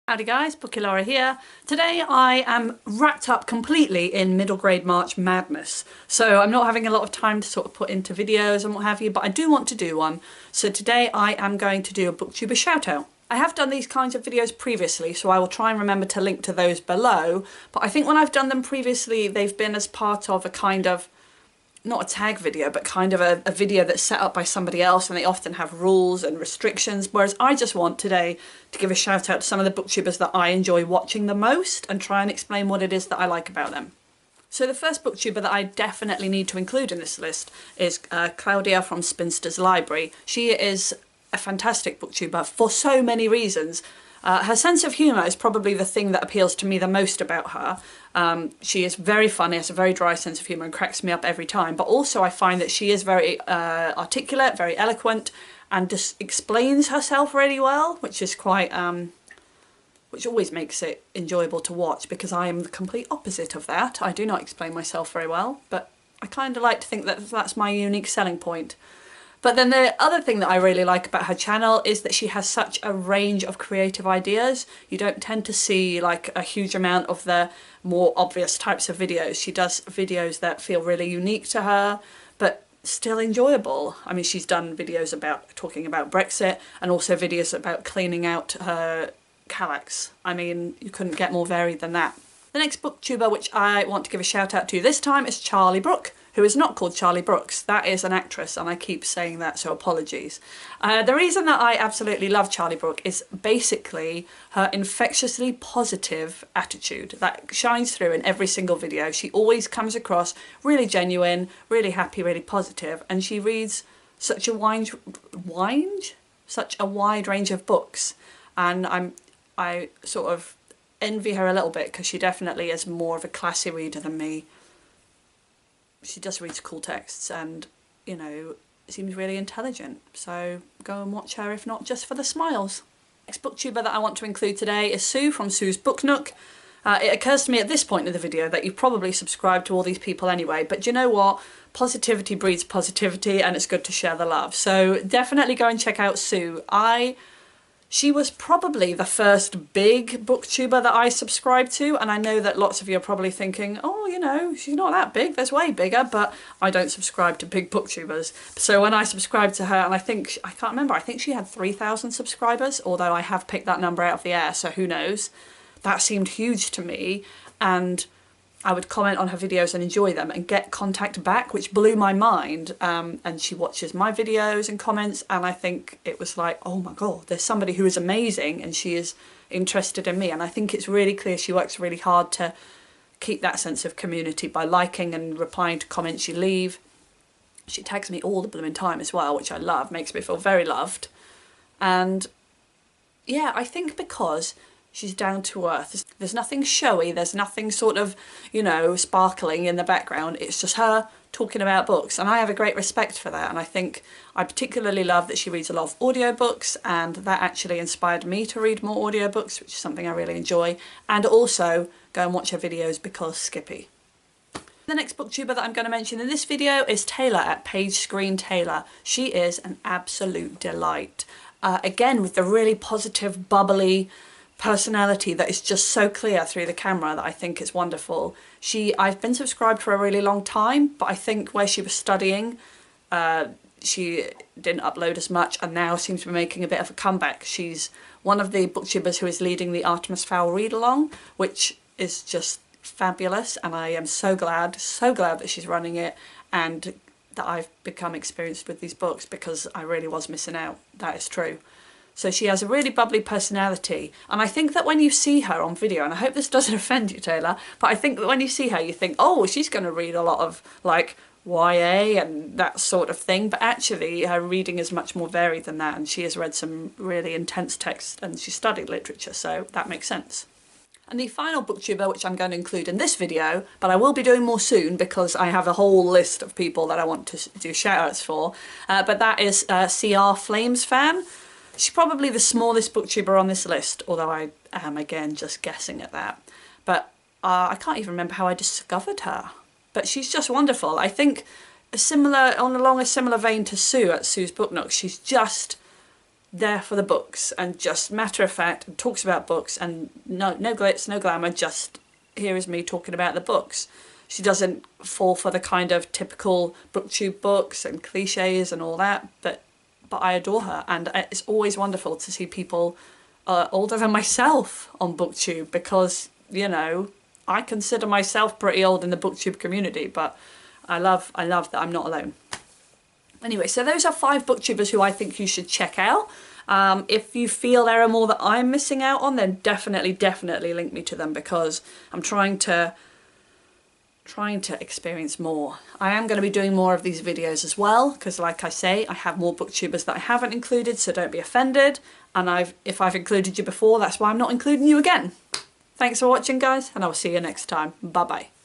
Howdy guys, Bookie Laura here. Today I am wrapped up completely in middle grade March madness. So I'm not having a lot of time to sort of put into videos and what have you, but I do want to do one. So today I am going to do a BookTuber Shoutout. I have done these kinds of videos previously, so I will try and remember to link to those below. But I think when I've done them previously, they've been as part of a kind of, not a tag video, but kind of a video that's set up by somebody else, and they often have rules and restrictions, whereas I just want today to give a shout out to some of the booktubers that I enjoy watching the most and try and explain what it is that I like about them. So the first booktuber that I definitely need to include in this list is Claudia from Spinster's Library. She is a fantastic booktuber for so many reasons. Her sense of humour is probably the thing that appeals to me the most about her. She is very funny, has a very dry sense of humour and cracks me up every time, but also I find that she is very articulate, very eloquent, and just explains herself really well, which is quite, which always makes it enjoyable to watch, because I am the complete opposite of that. I do not explain myself very well, but I kind of like to think that that's my unique selling point. But then the other thing that I really like about her channel is that she has such a range of creative ideas. You don't tend to see like a huge amount of the more obvious types of videos. She does videos that feel really unique to her, but still enjoyable. I mean, she's done videos about talking about Brexit and also videos about cleaning out her Kallax. I mean, you couldn't get more varied than that. The next booktuber which I want to give a shout out to this time is Charlie Brooke, who is not called Charlie Brooks. That is an actress, and I keep saying that, so apologies. The reason that I absolutely love Charlie Brooke is basically her infectiously positive attitude that shines through in every single video. She always comes across really genuine, really happy, really positive, and she reads such a wide range of books, and I sort of envy her a little bit, because she definitely is more of a classy reader than me. She just reads cool texts and, you know, seems really intelligent. So go and watch her, if not just for the smiles. Next booktuber that I want to include today is Sue from Sue's Book Nook. It occurs to me at this point in the video that you've probably subscribed to all these people anyway, but do you know what? Positivity breeds positivity, and it's good to share the love. So definitely go and check out Sue. She was probably the first big booktuber that I subscribed to, and I know that lots of you are probably thinking, oh, you know, she's not that big, there's way bigger, but I don't subscribe to big booktubers. So when I subscribed to her, and I can't remember, I think she had 3,000 subscribers, although I have picked that number out of the air, so who knows. That seemed huge to me, and I would comment on her videos and enjoy them and get contact back, which blew my mind. And she watches my videos and comments, and I think it was like, oh my god, there's somebody who is amazing and she is interested in me. And I think it's really clear she works really hard to keep that sense of community by liking and replying to comments you leave. She tags me all the blooming time as well, which I love, makes me feel very loved. And yeah, I think because she's down to earth. There's nothing showy, there's nothing sort of, you know, sparkling in the background. It's just her talking about books, and I have a great respect for that. And I think I particularly love that she reads a lot of audiobooks, and that actually inspired me to read more audiobooks, which is something I really enjoy. And also go and watch her videos because Skippy. The next booktuber that I'm going to mention in this video is Taylor at Page Screen Taylor. She is an absolute delight. Again, with the really positive, bubbly personality that is just so clear through the camera that I think is wonderful. I've been subscribed for a really long time, but I think where she was studying, she didn't upload as much, and now seems to be making a bit of a comeback. She's one of the booktubers who is leading the Artemis Fowl read along, which is just fabulous, and I am so glad that she's running it and that I've become experienced with these books, because I really was missing out. That is true. So she has a really bubbly personality, and I think that when you see her on video, and I hope this doesn't offend you, Taylor, but I think that when you see her you think, oh, she's going to read a lot of like YA and that sort of thing, but actually her reading is much more varied than that, and she has read some really intense texts, and she studied literature, so that makes sense. And the final booktuber which I'm going to include in this video, but I will be doing more soon because I have a whole list of people that I want to do shoutouts for, but that is CR Flames fan. She's probably the smallest booktuber on this list, although I am again just guessing at that. But I can't even remember how I discovered her. But she's just wonderful. I think along a similar vein to Sue at Sue's Book Nook, she's just there for the books and just matter of fact and talks about books, and no glitz, no glamour, just here is me talking about the books. She doesn't fall for the kind of typical booktube books and cliches and all that, but I adore her, and it's always wonderful to see people older than myself on booktube, because, you know, I consider myself pretty old in the booktube community, but I love that I'm not alone. Anyway, so those are 5 booktubers who I think you should check out. If you feel there are more that I'm missing out on, then definitely link me to them, because I'm trying to experience more. I am going to be doing more of these videos as well, because like I say, I have more booktubers that I haven't included, so don't be offended. And if I've included you before, that's why I'm not including you again. Thanks for watching, guys, and I'll see you next time. Bye bye.